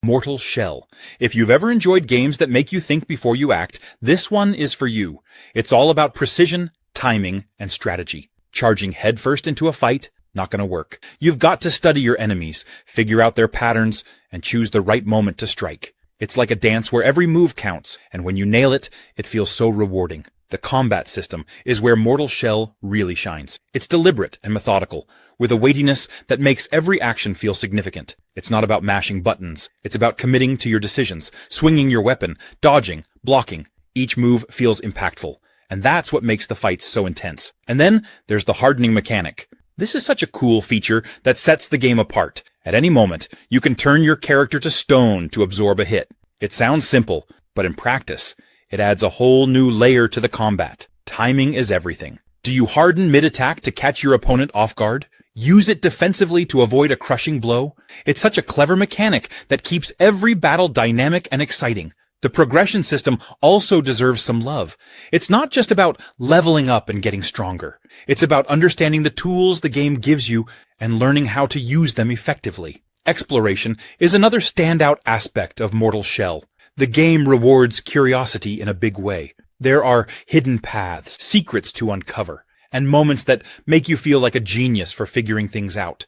Mortal Shell. If you've ever enjoyed games that make you think before you act, this one is for you. It's all about precision, timing, and strategy. Charging headfirst into a fight, not gonna work. You've got to study your enemies, figure out their patterns, and choose the right moment to strike. It's like a dance where every move counts, and when you nail it, it feels so rewarding. The combat system is where Mortal Shell really shines. It's deliberate and methodical, with a weightiness that makes every action feel significant. It's not about mashing buttons. It's about committing to your decisions, swinging your weapon, dodging, blocking. Each move feels impactful, and that's what makes the fights so intense. And then there's the hardening mechanic. This is such a cool feature that sets the game apart. At any moment, you can turn your character to stone to absorb a hit. It sounds simple, but in practice, it adds a whole new layer to the combat. Timing is everything. Do you harden mid-attack to catch your opponent off guard? Use it defensively to avoid a crushing blow? It's such a clever mechanic that keeps every battle dynamic and exciting. The progression system also deserves some love. It's not just about leveling up and getting stronger. It's about understanding the tools the game gives you and learning how to use them effectively. Exploration is another standout aspect of Mortal Shell. The game rewards curiosity in a big way. There are hidden paths, secrets to uncover, and moments that make you feel like a genius for figuring things out.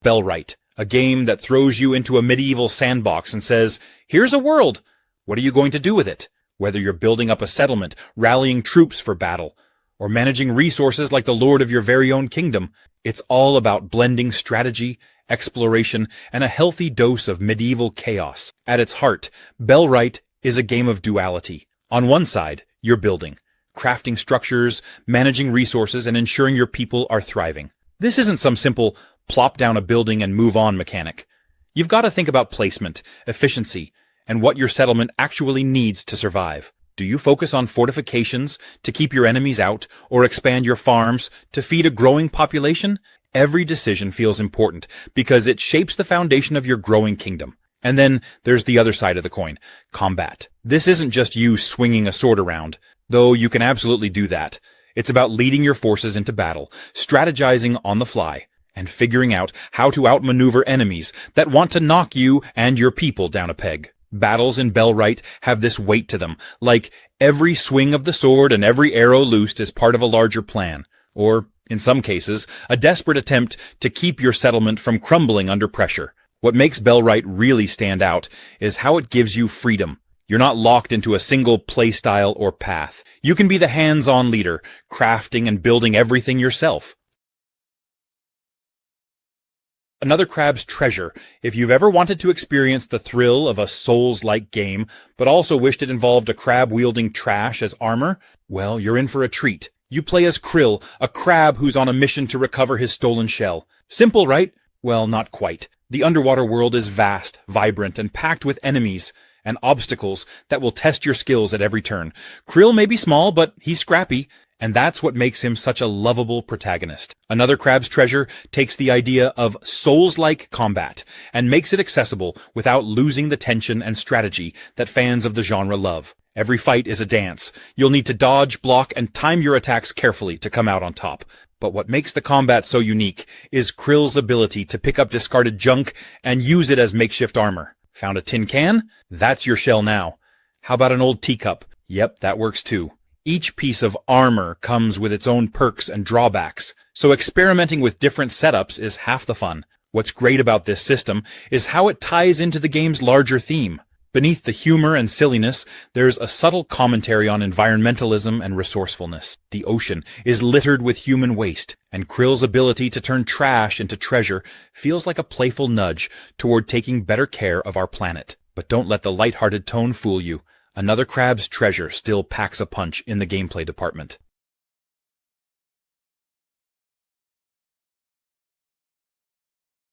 Bellwright, a game that throws you into a medieval sandbox and says, "Here's a world. What are you going to do with it?" Whether you're building up a settlement, rallying troops for battle, or managing resources like the lord of your very own kingdom, it's all about blending strategy, exploration, and a healthy dose of medieval chaos. At its heart, Bellwright is a game of duality. On one side, you're building, crafting structures, managing resources, and ensuring your people are thriving. This isn't some simple plop down a building and move on mechanic. You've got to think about placement, efficiency, and what your settlement actually needs to survive. Do you focus on fortifications to keep your enemies out, or expand your farms to feed a growing population? Every decision feels important because it shapes the foundation of your growing kingdom. And then there's the other side of the coin, combat. This isn't just you swinging a sword around, though you can absolutely do that. It's about leading your forces into battle, strategizing on the fly, and figuring out how to outmaneuver enemies that want to knock you and your people down a peg. Battles in Bellwright have this weight to them, like every swing of the sword and every arrow loosed is part of a larger plan, or, in some cases, a desperate attempt to keep your settlement from crumbling under pressure. What makes Bellwright really stand out is how it gives you freedom. You're not locked into a single playstyle or path. You can be the hands-on leader, crafting and building everything yourself. Another crab's treasure. If you've ever wanted to experience the thrill of a Souls-like game, but also wished it involved a crab wielding trash as armor, well, you're in for a treat. You play as Krill, a crab who's on a mission to recover his stolen shell. Simple, right? Well, not quite. The underwater world is vast, vibrant, and packed with enemies and obstacles that will test your skills at every turn. Krill may be small, but he's scrappy, and that's what makes him such a lovable protagonist. Another crab's treasure takes the idea of Souls-like combat and makes it accessible without losing the tension and strategy that fans of the genre love. Every fight is a dance. You'll need to dodge, block, and time your attacks carefully to come out on top. But what makes the combat so unique is Krill's ability to pick up discarded junk and use it as makeshift armor. Found a tin can? That's your shell now. How about an old teacup? Yep, that works too. Each piece of armor comes with its own perks and drawbacks, so experimenting with different setups is half the fun. What's great about this system is how it ties into the game's larger theme. Beneath the humor and silliness, there's a subtle commentary on environmentalism and resourcefulness. The ocean is littered with human waste, and Krill's ability to turn trash into treasure feels like a playful nudge toward taking better care of our planet. But don't let the lighthearted tone fool you. Another crab's treasure still packs a punch in the gameplay department.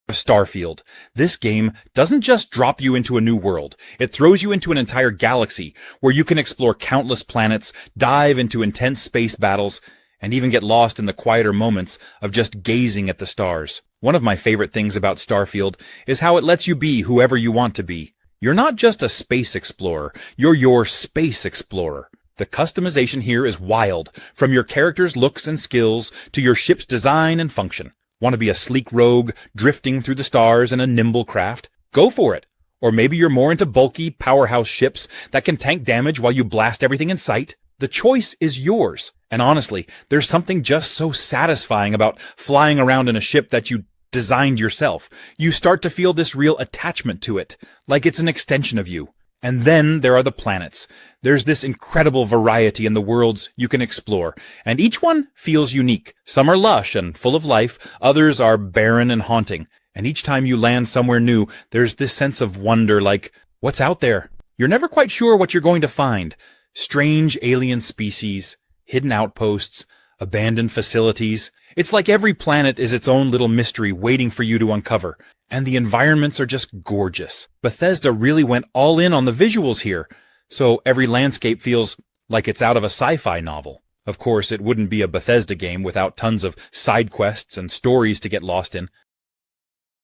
Starfield. This game doesn't just drop you into a new world, it throws you into an entire galaxy where you can explore countless planets, dive into intense space battles, and even get lost in the quieter moments of just gazing at the stars. One of my favorite things about Starfield is how it lets you be whoever you want to be. You're not just a space explorer, you're your space explorer. The customization here is wild, from your character's looks and skills to your ship's design and function. Want to be a sleek rogue, drifting through the stars in a nimble craft? Go for it. Or maybe you're more into bulky, powerhouse ships that can tank damage while you blast everything in sight. The choice is yours. And honestly, there's something just so satisfying about flying around in a ship that you designed yourself. You start to feel this real attachment to it, like it's an extension of you. And then there are the planets. There's this incredible variety in the worlds you can explore, and each one feels unique. Some are lush and full of life, others are barren and haunting. And each time you land somewhere new, there's this sense of wonder, like, what's out there? You're never quite sure what you're going to find. Strange alien species, hidden outposts, abandoned facilities. It's like every planet is its own little mystery waiting for you to uncover. And the environments are just gorgeous. Bethesda really went all in on the visuals here, so every landscape feels like it's out of a sci-fi novel. Of course, it wouldn't be a Bethesda game without tons of side quests and stories to get lost in.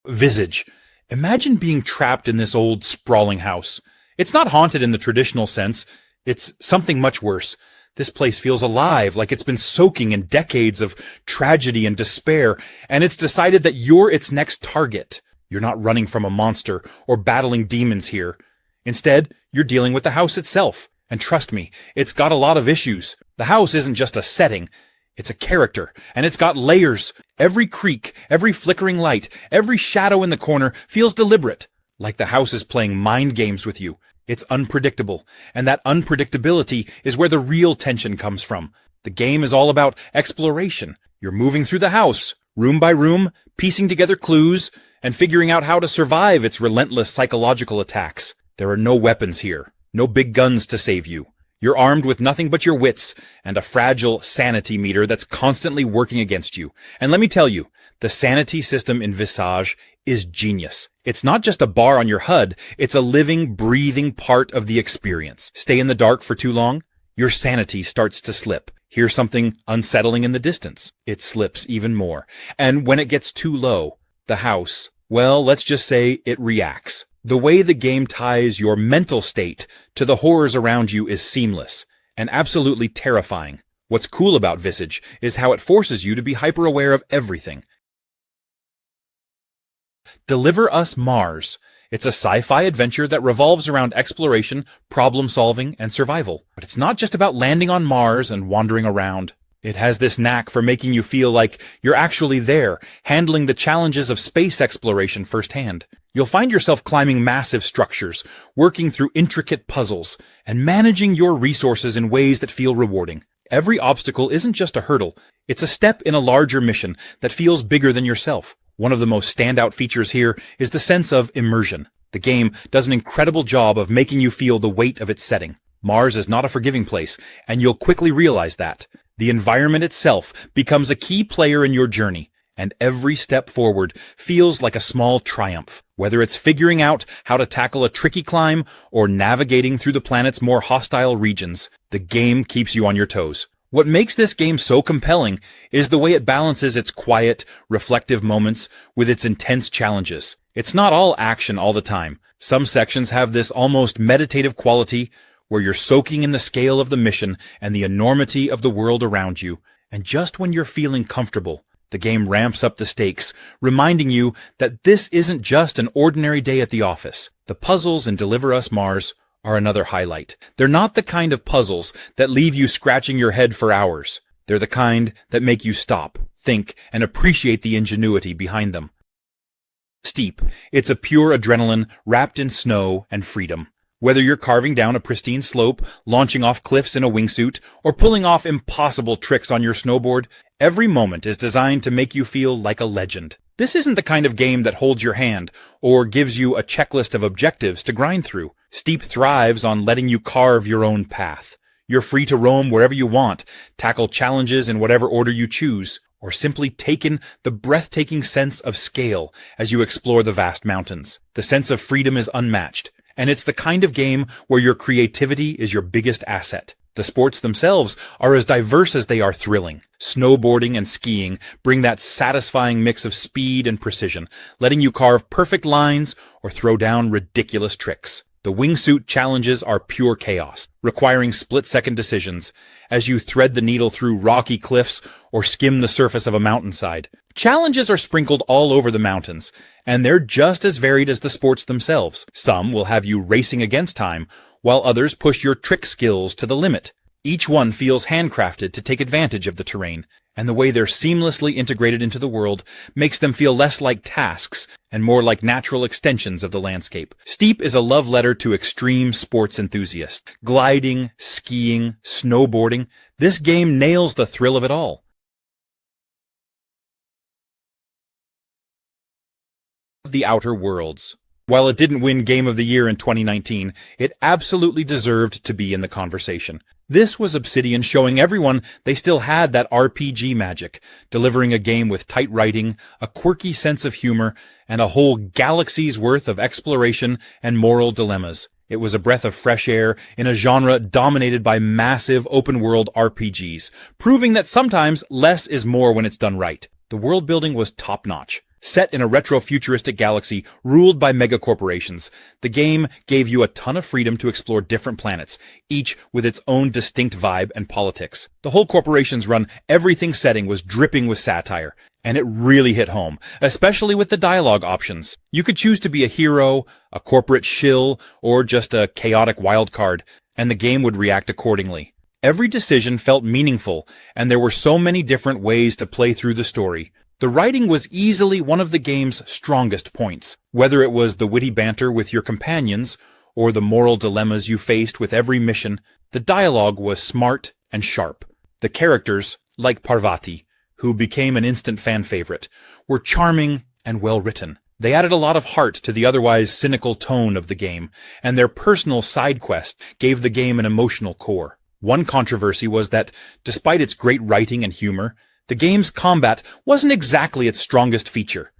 Visage. Imagine being trapped in this old, sprawling house. It's not haunted in the traditional sense. It's something much worse. This place feels alive, like it's been soaking in decades of tragedy and despair, and it's decided that you're its next target. You're not running from a monster or battling demons here. Instead, you're dealing with the house itself. And trust me, it's got a lot of issues. The house isn't just a setting. It's a character, and it's got layers. Every creak, every flickering light, every shadow in the corner feels deliberate, like the house is playing mind games with you. It's unpredictable, and that unpredictability is where the real tension comes from. The game is all about exploration. You're moving through the house, room by room, piecing together clues, and figuring out how to survive its relentless psychological attacks. There are no weapons here, no big guns to save you. You're armed with nothing but your wits and a fragile sanity meter that's constantly working against you. And let me tell you, the sanity system in Visage is genius. It's not just a bar on your HUD, it's a living, breathing part of the experience. Stay in the dark for too long, your sanity starts to slip. Hear something unsettling in the distance, it slips even more. And when it gets too low, the house, well, let's just say it reacts. The way the game ties your mental state to the horrors around you is seamless and absolutely terrifying. What's cool about Visage is how it forces you to be hyper-aware of everything. Deliver Us Mars. It's a sci-fi adventure that revolves around exploration, problem-solving, and survival. But it's not just about landing on Mars and wandering around. It has this knack for making you feel like you're actually there, handling the challenges of space exploration firsthand. You'll find yourself climbing massive structures, working through intricate puzzles, and managing your resources in ways that feel rewarding. Every obstacle isn't just a hurdle. It's a step in a larger mission that feels bigger than yourself. One of the most standout features here is the sense of immersion. The game does an incredible job of making you feel the weight of its setting. Mars is not a forgiving place, and you'll quickly realize that. The environment itself becomes a key player in your journey, and every step forward feels like a small triumph. Whether it's figuring out how to tackle a tricky climb or navigating through the planet's more hostile regions, the game keeps you on your toes. What makes this game so compelling is the way it balances its quiet, reflective moments with its intense challenges. It's not all action all the time. Some sections have this almost meditative quality where you're soaking in the scale of the mission and the enormity of the world around you. And just when you're feeling comfortable, the game ramps up the stakes, reminding you that this isn't just an ordinary day at the office. The puzzles in Deliver Us Mars are another highlight. They're not the kind of puzzles that leave you scratching your head for hours. They're the kind that make you stop, think, and appreciate the ingenuity behind them. Steep. It's a pure adrenaline wrapped in snow and freedom. Whether you're carving down a pristine slope, launching off cliffs in a wingsuit, or pulling off impossible tricks on your snowboard, every moment is designed to make you feel like a legend. This isn't the kind of game that holds your hand or gives you a checklist of objectives to grind through. Steep thrives on letting you carve your own path. You're free to roam wherever you want, tackle challenges in whatever order you choose, or simply take in the breathtaking sense of scale as you explore the vast mountains. The sense of freedom is unmatched, and it's the kind of game where your creativity is your biggest asset. The sports themselves are as diverse as they are thrilling. Snowboarding and skiing bring that satisfying mix of speed and precision, letting you carve perfect lines or throw down ridiculous tricks. The wingsuit challenges are pure chaos, requiring split-second decisions as you thread the needle through rocky cliffs or skim the surface of a mountainside. Challenges are sprinkled all over the mountains, and they're just as varied as the sports themselves. Some will have you racing against time, while others push your trick skills to the limit. Each one feels handcrafted to take advantage of the terrain, and the way they're seamlessly integrated into the world makes them feel less like tasks and more like natural extensions of the landscape. Steep is a love letter to extreme sports enthusiasts. Gliding, skiing, snowboarding, this game nails the thrill of it all. The Outer Worlds. While it didn't win Game of the Year in 2019, it absolutely deserved to be in the conversation. This was Obsidian showing everyone they still had that RPG magic, delivering a game with tight writing, a quirky sense of humor, and a whole galaxy's worth of exploration and moral dilemmas. It was a breath of fresh air in a genre dominated by massive open-world RPGs, proving that sometimes less is more when it's done right. The world building was top-notch. Set in a retro-futuristic galaxy ruled by megacorporations, the game gave you a ton of freedom to explore different planets, each with its own distinct vibe and politics. The whole corporation's run everything setting was dripping with satire, and it really hit home, especially with the dialogue options. You could choose to be a hero, a corporate shill, or just a chaotic wildcard, and the game would react accordingly. Every decision felt meaningful, and there were so many different ways to play through the story. The writing was easily one of the game's strongest points, whether it was the witty banter with your companions or the moral dilemmas you faced with every mission. The dialogue was smart and sharp. The characters, like Parvati, who became an instant fan favorite, were charming and well written. They added a lot of heart to the otherwise cynical tone of the game, and their personal side quest gave the game an emotional core. One controversy was that, despite its great writing and humor, the game's combat wasn't exactly its strongest feature.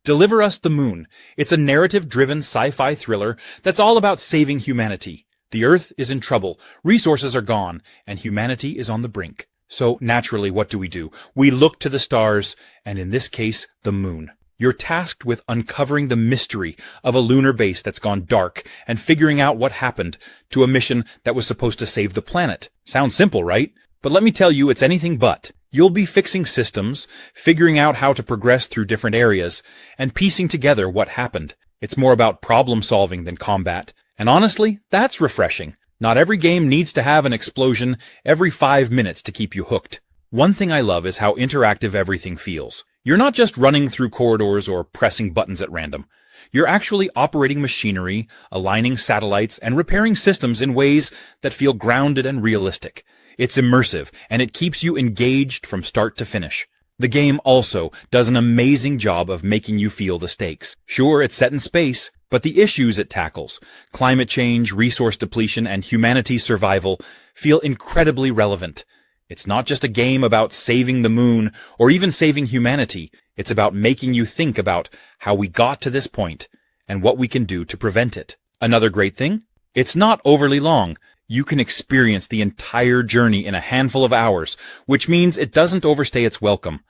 Deliver Us the Moon. It's a narrative-driven sci-fi thriller that's all about saving humanity. The Earth is in trouble, resources are gone, and humanity is on the brink. So naturally, what do? We look to the stars, and in this case, the moon. You're tasked with uncovering the mystery of a lunar base that's gone dark and figuring out what happened to a mission that was supposed to save the planet. Sounds simple, right? But let me tell you, it's anything but. You'll be fixing systems, figuring out how to progress through different areas, and piecing together what happened. It's more about problem solving than combat, and honestly, that's refreshing. Not every game needs to have an explosion every 5 minutes to keep you hooked. One thing I love is how interactive everything feels. You're not just running through corridors or pressing buttons at random. You're actually operating machinery, aligning satellites, and repairing systems in ways that feel grounded and realistic. It's immersive, and it keeps you engaged from start to finish. The game also does an amazing job of making you feel the stakes. Sure, it's set in space, but the issues it tackles, climate change, resource depletion, and humanity's survival, feel incredibly relevant. It's not just a game about saving the moon or even saving humanity. It's about making you think about how we got to this point and what we can do to prevent it. Another great thing? It's not overly long. You can experience the entire journey in a handful of hours, which means it doesn't overstay its welcome.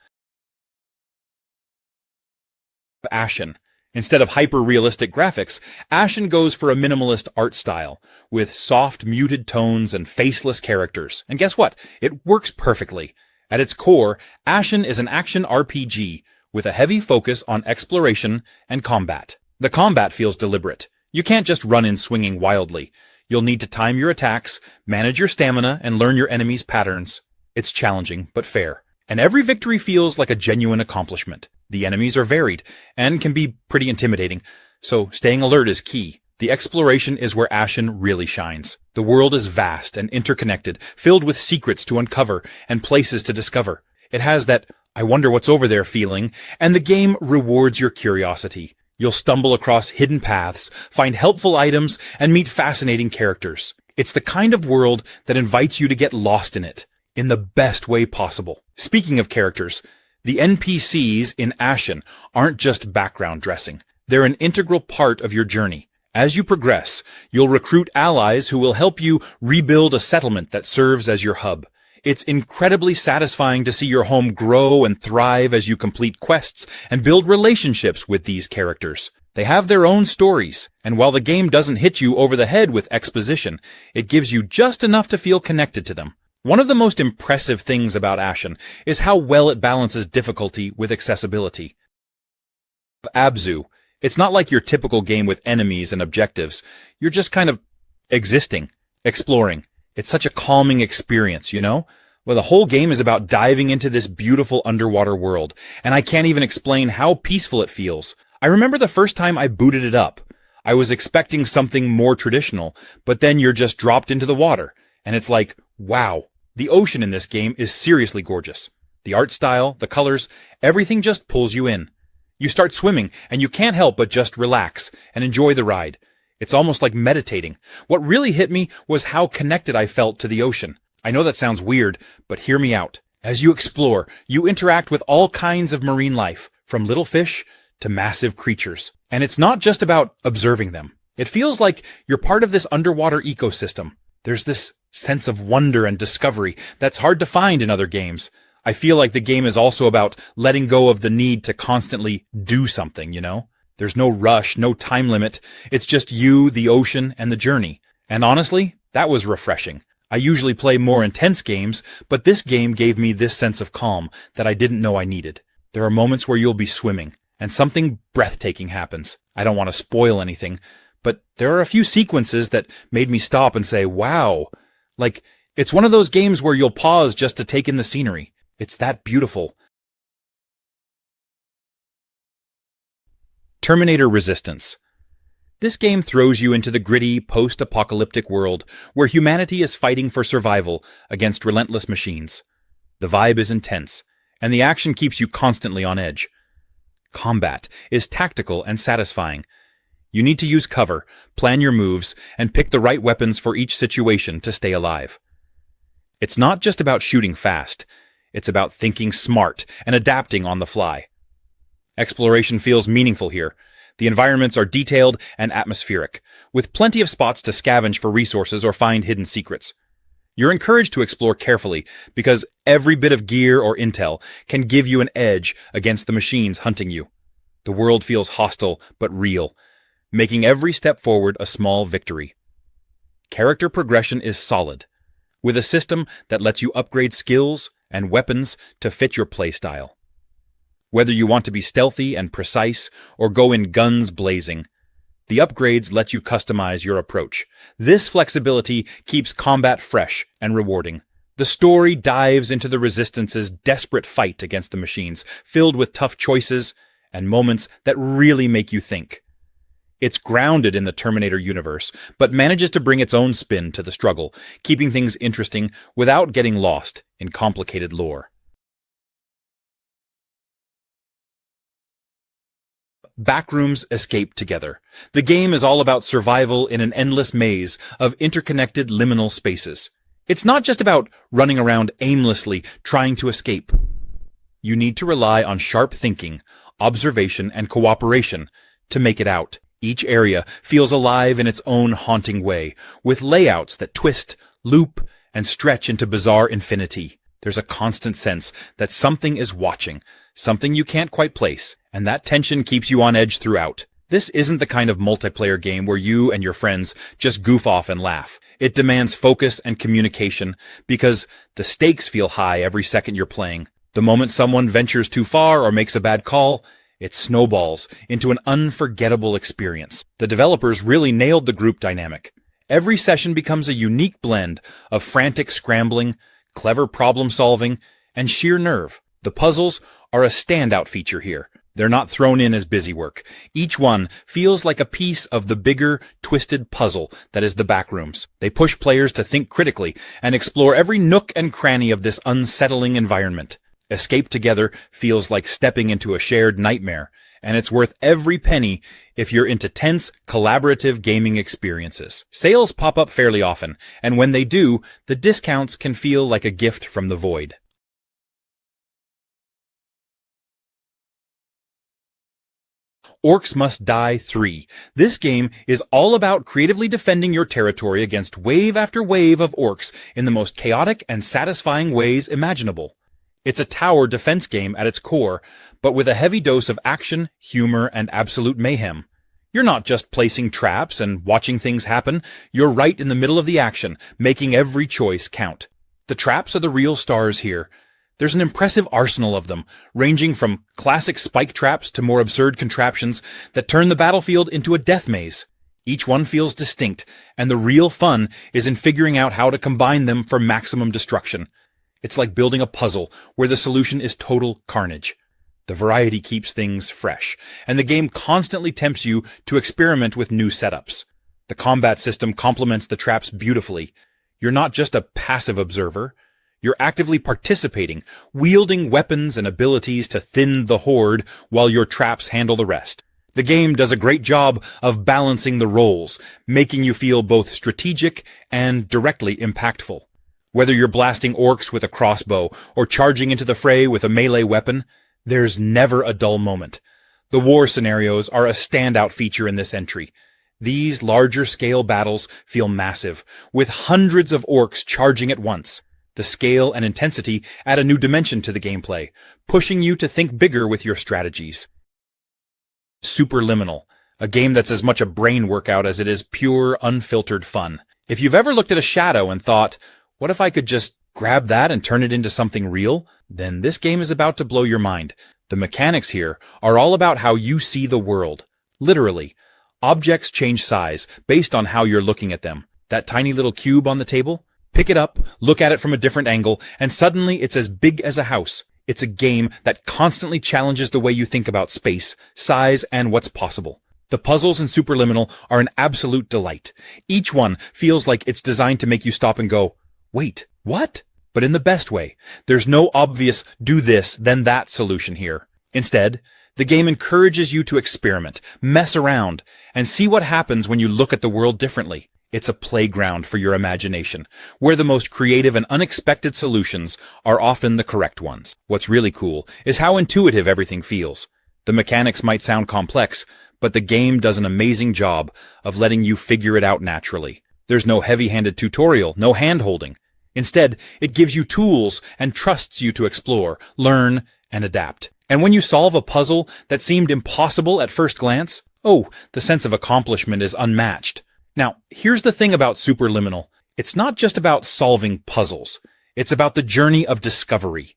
Ashen. Instead of hyper-realistic graphics, Ashen goes for a minimalist art style, with soft, muted tones and faceless characters. And guess what? It works perfectly. At its core, Ashen is an action RPG, with a heavy focus on exploration and combat. The combat feels deliberate. You can't just run in swinging wildly. You'll need to time your attacks, manage your stamina, and learn your enemies' patterns. It's challenging, but fair. And every victory feels like a genuine accomplishment. The enemies are varied, and can be pretty intimidating, so staying alert is key. The exploration is where Ashen really shines. The world is vast and interconnected, filled with secrets to uncover and places to discover. It has that "I wonder what's over there" feeling, and the game rewards your curiosity. You'll stumble across hidden paths, find helpful items, and meet fascinating characters. It's the kind of world that invites you to get lost in it, in the best way possible. Speaking of characters, the NPCs in Ashen aren't just background dressing. They're an integral part of your journey. As you progress, you'll recruit allies who will help you rebuild a settlement that serves as your hub. It's incredibly satisfying to see your home grow and thrive as you complete quests and build relationships with these characters. They have their own stories, and while the game doesn't hit you over the head with exposition, it gives you just enough to feel connected to them. One of the most impressive things about Ashen is how well it balances difficulty with accessibility. Abzu. It's not like your typical game with enemies and objectives. You're just kind of existing, exploring. It's such a calming experience, you know? Well, the whole game is about diving into this beautiful underwater world, and I can't even explain how peaceful it feels. I remember the first time I booted it up. I was expecting something more traditional, but then you're just dropped into the water, and it's like, wow, the ocean in this game is seriously gorgeous. The art style, the colors, everything just pulls you in. You start swimming, and you can't help but just relax and enjoy the ride. It's almost like meditating. What really hit me was how connected I felt to the ocean. I know that sounds weird, but hear me out. As you explore, you interact with all kinds of marine life, from little fish to massive creatures. And it's not just about observing them. It feels like you're part of this underwater ecosystem. There's this sense of wonder and discovery that's hard to find in other games. I feel like the game is also about letting go of the need to constantly do something, you know? There's no rush, no time limit. It's just you, the ocean, and the journey. And honestly, that was refreshing. I usually play more intense games, but this game gave me this sense of calm that I didn't know I needed. There are moments where you'll be swimming, and something breathtaking happens. I don't want to spoil anything, but there are a few sequences that made me stop and say, wow. Like, it's one of those games where you'll pause just to take in the scenery. It's that beautiful. Terminator Resistance. This game throws you into the gritty, post-apocalyptic world where humanity is fighting for survival against relentless machines. The vibe is intense, and the action keeps you constantly on edge. Combat is tactical and satisfying. You need to use cover, plan your moves, and pick the right weapons for each situation to stay alive. It's not just about shooting fast. It's about thinking smart and adapting on the fly. Exploration feels meaningful here. The environments are detailed and atmospheric, with plenty of spots to scavenge for resources or find hidden secrets. You're encouraged to explore carefully, because every bit of gear or intel can give you an edge against the machines hunting you. The world feels hostile but real, making every step forward a small victory. Character progression is solid, with a system that lets you upgrade skills and weapons to fit your playstyle. Whether you want to be stealthy and precise or go in guns blazing, the upgrades let you customize your approach. This flexibility keeps combat fresh and rewarding. The story dives into the Resistance's desperate fight against the machines, filled with tough choices and moments that really make you think. It's grounded in the Terminator universe, but manages to bring its own spin to the struggle, keeping things interesting without getting lost in complicated lore. Backrooms escape together. The game is all about survival in an endless maze of interconnected liminal spaces. It's not just about running around aimlessly trying to escape. You need to rely on sharp thinking, observation, and cooperation to make it out. Each area feels alive in its own haunting way, with layouts that twist, loop, and stretch into bizarre infinity. There's a constant sense that something is watching, something you can't quite place, and that tension keeps you on edge throughout. This isn't the kind of multiplayer game where you and your friends just goof off and laugh. It demands focus and communication because the stakes feel high every second you're playing. The moment someone ventures too far or makes a bad call, it snowballs into an unforgettable experience. The developers really nailed the group dynamic. Every session becomes a unique blend of frantic scrambling, clever problem-solving, and sheer nerve. The puzzles are a standout feature here. They're not thrown in as busy work. Each one feels like a piece of the bigger, twisted puzzle that is the Backrooms. They push players to think critically and explore every nook and cranny of this unsettling environment. Escape together feels like stepping into a shared nightmare, and it's worth every penny if you're into tense, collaborative gaming experiences. Sales pop up fairly often, and when they do, the discounts can feel like a gift from the void. Orcs Must Die 3. This game is all about creatively defending your territory against wave after wave of orcs in the most chaotic and satisfying ways imaginable. It's a tower defense game at its core, but with a heavy dose of action, humor, and absolute mayhem. You're not just placing traps and watching things happen. You're right in the middle of the action, making every choice count. The traps are the real stars here. There's an impressive arsenal of them, ranging from classic spike traps to more absurd contraptions that turn the battlefield into a death maze. Each one feels distinct, and the real fun is in figuring out how to combine them for maximum destruction. It's like building a puzzle where the solution is total carnage. The variety keeps things fresh, and the game constantly tempts you to experiment with new setups. The combat system complements the traps beautifully. You're not just a passive observer. You're actively participating, wielding weapons and abilities to thin the horde while your traps handle the rest. The game does a great job of balancing the roles, making you feel both strategic and directly impactful. Whether you're blasting orcs with a crossbow or charging into the fray with a melee weapon, there's never a dull moment. The war scenarios are a standout feature in this entry. These larger-scale battles feel massive, with hundreds of orcs charging at once. The scale and intensity add a new dimension to the gameplay, pushing you to think bigger with your strategies. Superliminal, a game that's as much a brain workout as it is pure, unfiltered fun. If you've ever looked at a shadow and thought, what if I could just grab that and turn it into something real? Then this game is about to blow your mind. The mechanics here are all about how you see the world. Literally, objects change size based on how you're looking at them. That tiny little cube on the table? Pick it up, look at it from a different angle, and suddenly it's as big as a house. It's a game that constantly challenges the way you think about space, size, and what's possible. The puzzles in Superliminal are an absolute delight. Each one feels like it's designed to make you stop and go, wait, what? But in the best way. There's no obvious do this, then that solution here. Instead, the game encourages you to experiment, mess around, and see what happens when you look at the world differently. It's a playground for your imagination, where the most creative and unexpected solutions are often the correct ones. What's really cool is how intuitive everything feels. The mechanics might sound complex, but the game does an amazing job of letting you figure it out naturally. There's no heavy-handed tutorial, no hand-holding. Instead, it gives you tools and trusts you to explore, learn, and adapt. And when you solve a puzzle that seemed impossible at first glance, the sense of accomplishment is unmatched. Now, here's the thing about Superliminal. It's not just about solving puzzles. It's about the journey of discovery.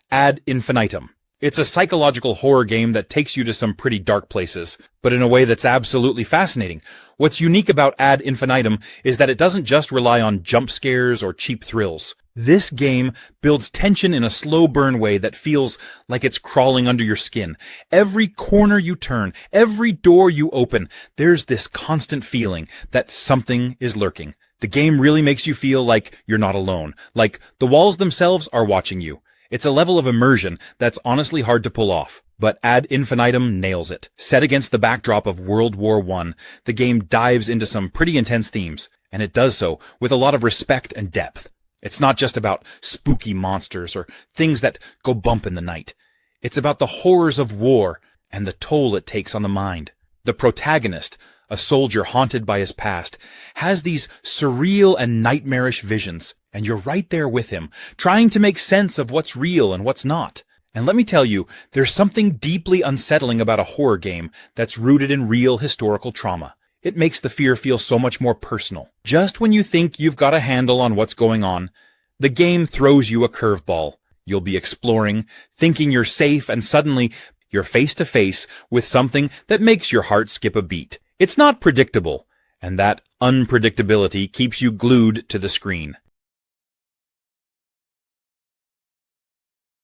Ad infinitum. It's a psychological horror game that takes you to some pretty dark places, but in a way that's absolutely fascinating. What's unique about Ad infinitum is that it doesn't just rely on jump scares or cheap thrills. This game builds tension in a slow burn way that feels like it's crawling under your skin. Every corner you turn, every door you open, there's this constant feeling that something is lurking. The game really makes you feel like you're not alone, like the walls themselves are watching you. It's a level of immersion that's honestly hard to pull off, but Ad infinitum nails it. Set against the backdrop of World War I, the game dives into some pretty intense themes, and it does so with a lot of respect and depth. It's not just about spooky monsters or things that go bump in the night. It's about the horrors of war and the toll it takes on the mind. The protagonist, a soldier haunted by his past, has these surreal and nightmarish visions, and you're right there with him, trying to make sense of what's real and what's not. And let me tell you, there's something deeply unsettling about a horror game that's rooted in real historical trauma. It makes the fear feel so much more personal. Just when you think you've got a handle on what's going on, the game throws you a curveball. You'll be exploring, thinking you're safe, and suddenly you're face to face with something that makes your heart skip a beat. It's not predictable, and that unpredictability keeps you glued to the screen.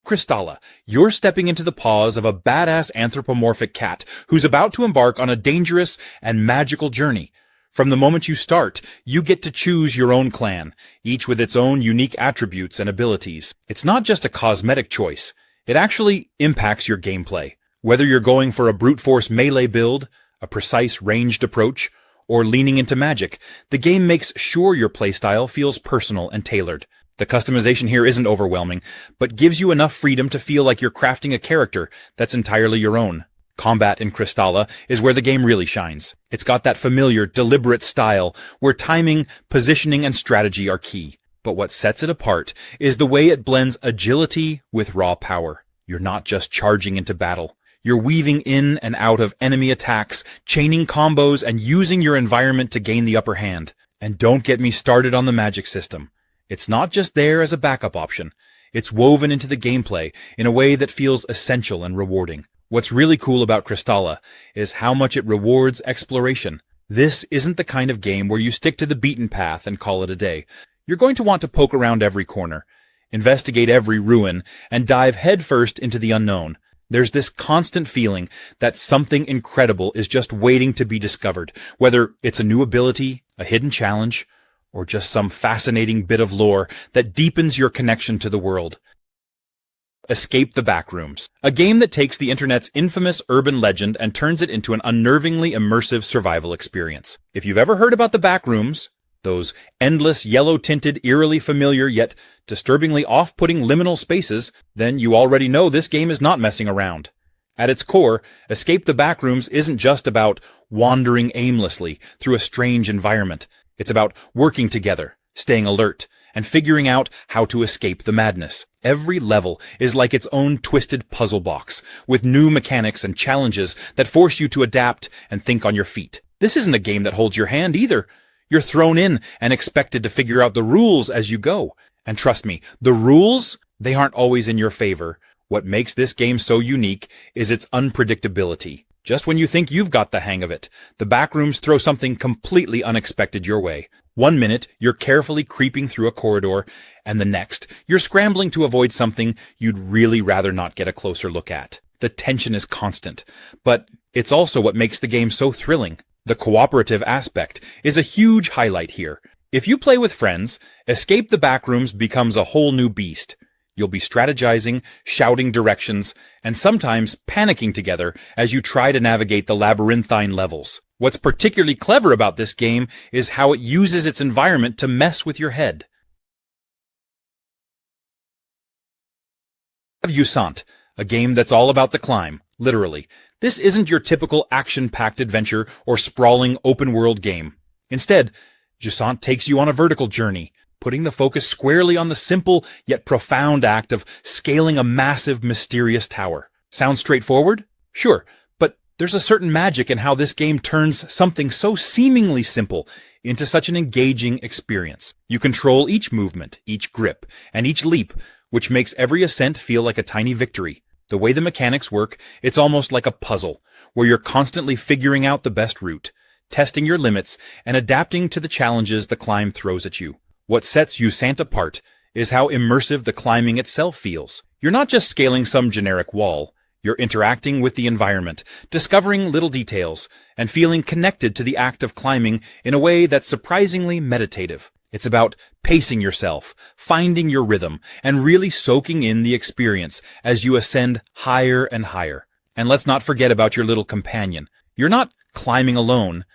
Kristalla, you're stepping into the paws of a badass anthropomorphic cat who's about to embark on a dangerous and magical journey. From the moment you start, you get to choose your own clan, each with its own unique attributes and abilities. It's not just a cosmetic choice. It actually impacts your gameplay. Whether you're going for a brute force melee build, a precise ranged approach, or leaning into magic, the game makes sure your playstyle feels personal and tailored. The customization here isn't overwhelming, but gives you enough freedom to feel like you're crafting a character that's entirely your own. Combat in Kristalla is where the game really shines. It's got that familiar, deliberate style where timing, positioning, and strategy are key. But what sets it apart is the way it blends agility with raw power. You're not just charging into battle. You're weaving in and out of enemy attacks, chaining combos, and using your environment to gain the upper hand. And don't get me started on the magic system. It's not just there as a backup option. It's woven into the gameplay in a way that feels essential and rewarding. What's really cool about Crystalla is how much it rewards exploration. This isn't the kind of game where you stick to the beaten path and call it a day. You're going to want to poke around every corner, investigate every ruin, and dive headfirst into the unknown. There's this constant feeling that something incredible is just waiting to be discovered, whether it's a new ability, a hidden challenge, or just some fascinating bit of lore that deepens your connection to the world. Escape the Backrooms, a game that takes the internet's infamous urban legend and turns it into an unnervingly immersive survival experience. If you've ever heard about the Backrooms, those endless, yellow-tinted, eerily familiar yet disturbingly off-putting liminal spaces, then you already know this game is not messing around. At its core, Escape the Backrooms isn't just about wandering aimlessly through a strange environment. It's about working together, staying alert, and figuring out how to escape the madness. Every level is like its own twisted puzzle box, with new mechanics and challenges that force you to adapt and think on your feet. This isn't a game that holds your hand either. You're thrown in and expected to figure out the rules as you go. And trust me, the rules, they aren't always in your favor. What makes this game so unique is its unpredictability. Just when you think you've got the hang of it, the Backrooms throw something completely unexpected your way. One minute, you're carefully creeping through a corridor, and the next, you're scrambling to avoid something you'd really rather not get a closer look at. The tension is constant, but it's also what makes the game so thrilling. The cooperative aspect is a huge highlight here. If you play with friends, Escape the Backrooms becomes a whole new beast. You'll be strategizing, shouting directions, and sometimes panicking together as you try to navigate the labyrinthine levels. What's particularly clever about this game is how it uses its environment to mess with your head. Usant, a game that's all about the climb, literally. This isn't your typical action-packed adventure or sprawling open-world game. Instead, Jusant takes you on a vertical journey, putting the focus squarely on the simple yet profound act of scaling a massive, mysterious tower. Sounds straightforward? Sure, but there's a certain magic in how this game turns something so seemingly simple into such an engaging experience. You control each movement, each grip, and each leap, which makes every ascent feel like a tiny victory. The way the mechanics work, it's almost like a puzzle, where you're constantly figuring out the best route, testing your limits, and adapting to the challenges the climb throws at you. What sets Usant apart is how immersive the climbing itself feels. You're not just scaling some generic wall. You're interacting with the environment, discovering little details, and feeling connected to the act of climbing in a way that's surprisingly meditative. It's about pacing yourself, finding your rhythm, and really soaking in the experience as you ascend higher and higher. And let's not forget about your little companion. You're not climbing alone.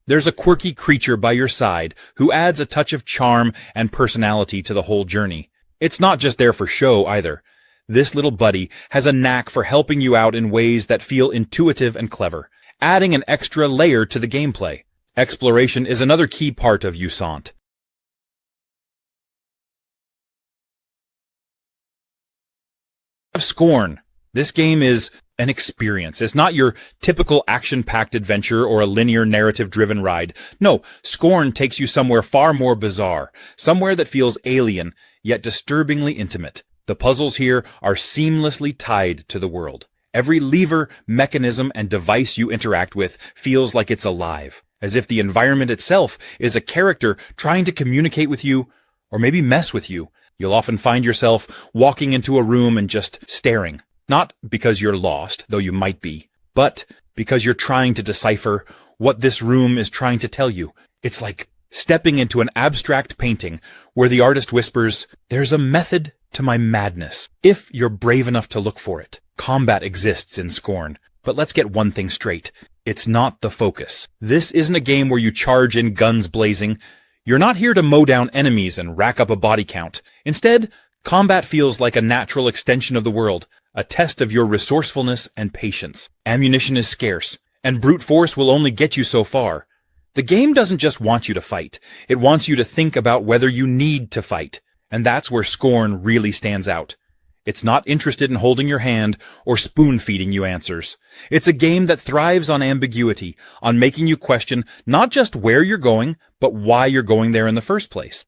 There's a quirky creature by your side who adds a touch of charm and personality to the whole journey. It's not just there for show either. This little buddy has a knack for helping you out in ways that feel intuitive and clever, adding an extra layer to the gameplay. Exploration is another key part of Usant. Scorn. This game is an experience. It's not your typical action-packed adventure or a linear narrative-driven ride. No, Scorn takes you somewhere far more bizarre, somewhere that feels alien, yet disturbingly intimate. The puzzles here are seamlessly tied to the world. Every lever, mechanism, and device you interact with feels like it's alive, as if the environment itself is a character trying to communicate with you, or maybe mess with you. You'll often find yourself walking into a room and just staring. Not because you're lost, though you might be, but because you're trying to decipher what this room is trying to tell you. It's like stepping into an abstract painting where the artist whispers, "There's a method to my madness, if you're brave enough to look for it." Combat exists in Scorn, but let's get one thing straight. It's not the focus. This isn't a game where you charge in guns blazing. You're not here to mow down enemies and rack up a body count. Instead, combat feels like a natural extension of the world, a test of your resourcefulness and patience. Ammunition is scarce, and brute force will only get you so far. The game doesn't just want you to fight. It wants you to think about whether you need to fight. And that's where Scorn really stands out. It's not interested in holding your hand or spoon-feeding you answers. It's a game that thrives on ambiguity, on making you question not just where you're going, but why you're going there in the first place.